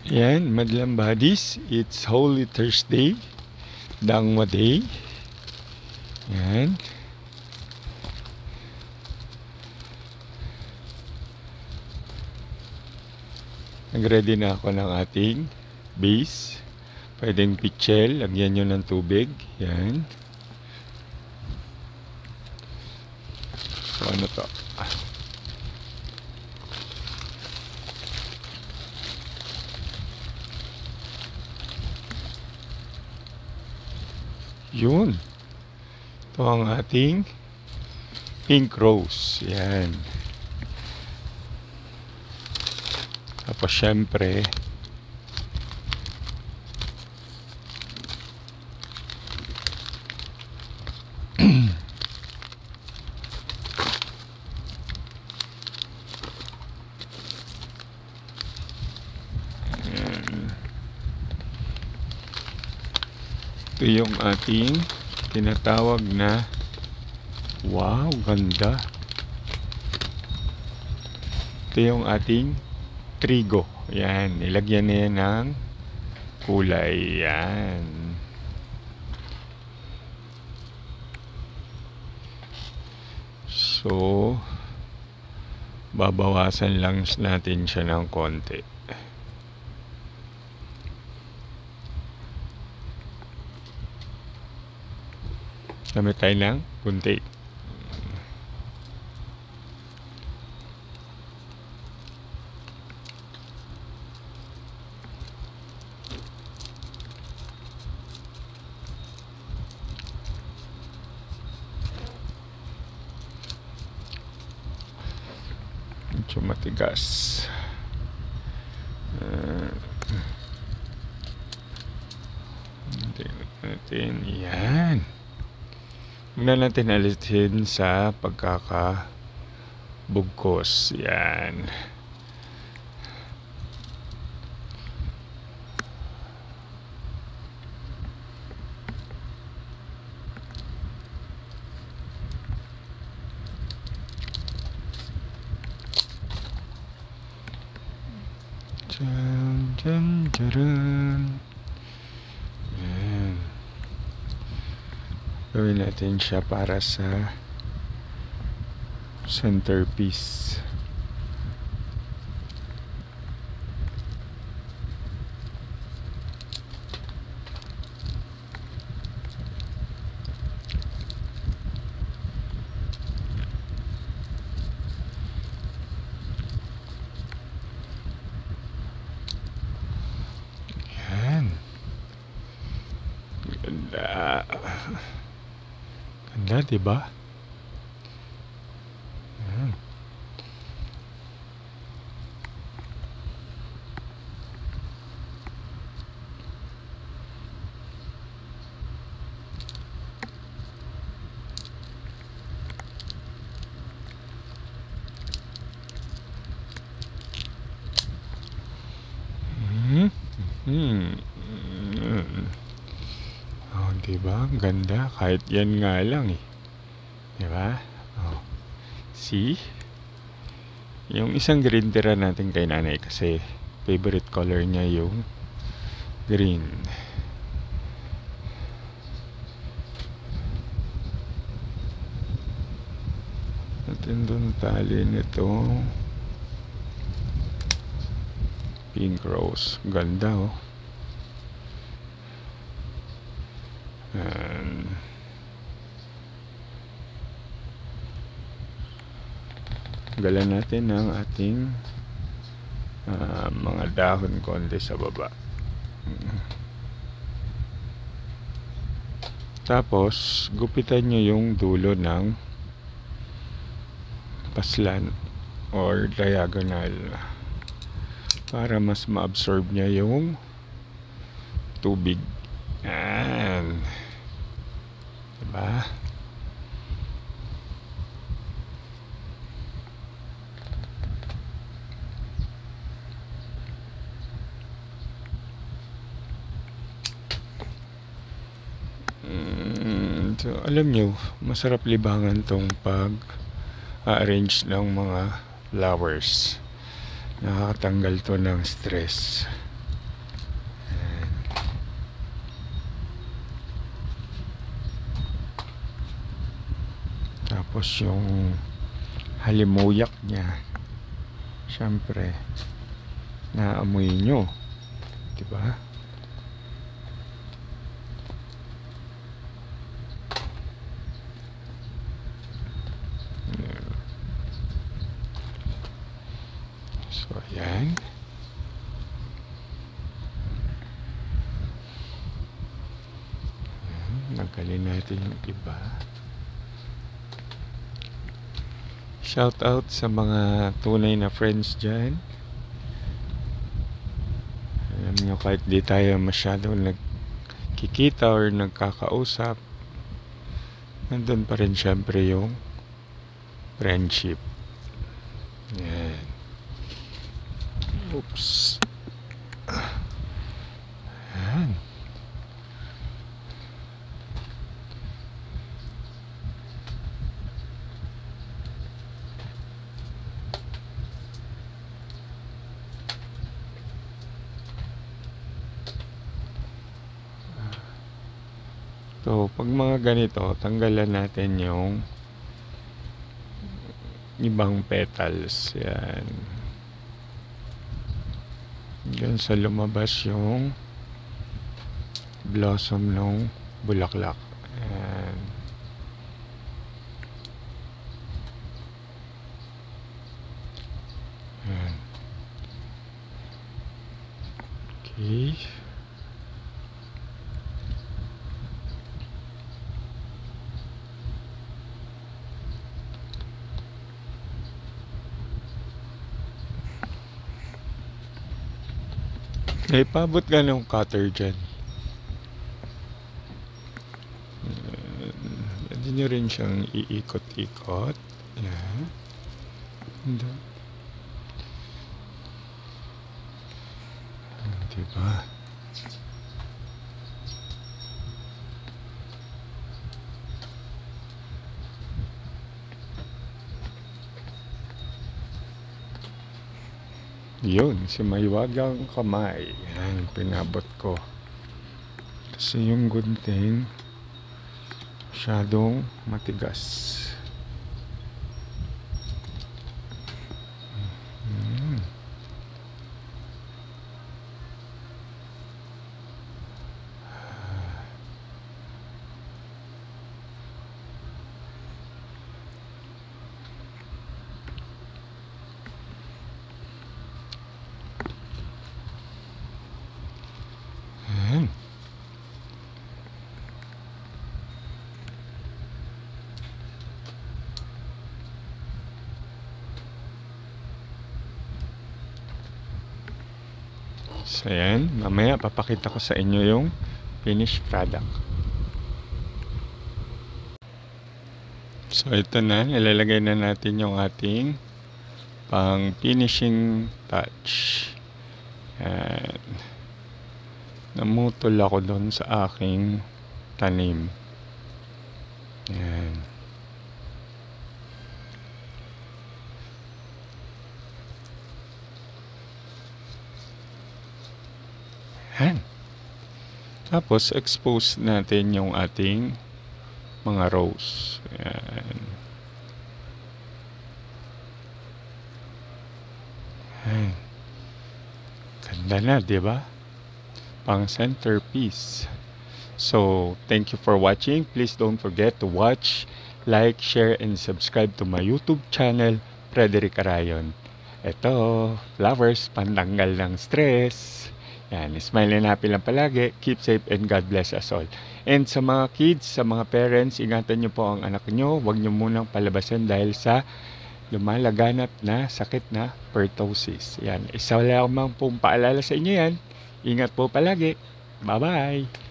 Yan, madlang buddies, it's Holy Thursday, Dangwa Day. Yan. Nag-ready na ako ng ating base. Pwedeng pichel, lagyan nyo ng tubig. Yan. So ano to? Yun. Ito ang ating pink rose. Yan. Tapos syempre ito yung ating tinatawag na wow, ganda. Ito yung ating trigo. Yan, nilagyan na yan ng kulay. Yan. So, babawasan lang natin siya ng konti. Gamit tayo ng kunti. Medyo matigas. Natin. Yan. Muna natin alisin sa pagkakabugkos. Yan. Dyan, dyan, dyan. Yan. Gawin natin siya para sa centerpiece. Yan. Ganda. Ganda, diba? Yan. Oh, diba? Ang ganda. Kahit yan nga lang eh. Diba? Oh. See? Yung isang green tira natin kay nanay kasi favorite color niya yung green. Natin doon tali nito. Pink rose. Ganda oh. Galan natin ang ating mga dahon konti sa baba. Tapos gupitan nyo yung dulo ng paslan or diagonal para mas ma-absorb niya yung tubig. Yan. Diba? So, alam nyo, masarap libangan tong pag-arrange ng mga flowers. Nakakatanggal to ng stress. Tapos yung halimuyak niya, syempre naamoy nyo, diba? So ayan. Nagkalin natin yung iba. Shout out sa mga tunay na friends dyan. Alam nyo, kahit di tayo masyado nagkikita or nagkakausap, nandun pa rin syempre yung friendship. Yan. Oops. Yan. So, pag mga ganito, tanggalan natin yung ibang petals. Yan. Yan sa lumabas yung blossom ng bulaklak. Yan. Yan. Okay. May pabot ka ng cutter dyan. Pwede nyo rin siyang iikot-ikot. Yan. Diba? Yun, si Maywagang Kamay. Yan, pinabot ko. Kasi yung gunting masyadong matigas. So yan, mamaya papakita ko sa inyo yung finished product. So ito na, ilalagay na natin yung ating pang finishing touch. Yan. Namutol ako doon sa aking tanim. Yan. Yan. Tapos expose natin yung ating mga rose. Yan. Yan. Ganda na, di ba? Pang centerpiece. So, thank you for watching. Please don't forget to watch, like, share, and subscribe to my YouTube channel, Frederick Arayon. Ito, flowers, pantanggal ng stress. Yan, smile and happy lang palagi. Keep safe and God bless us all. And sa mga kids, sa mga parents, ingatan nyo po ang anak nyo. Huwag nyo munang palabasan dahil sa lumalaganap na sakit na pertussis. Yan, isa lamang pong paalala sa inyo yan. Ingat po palagi. Bye-bye!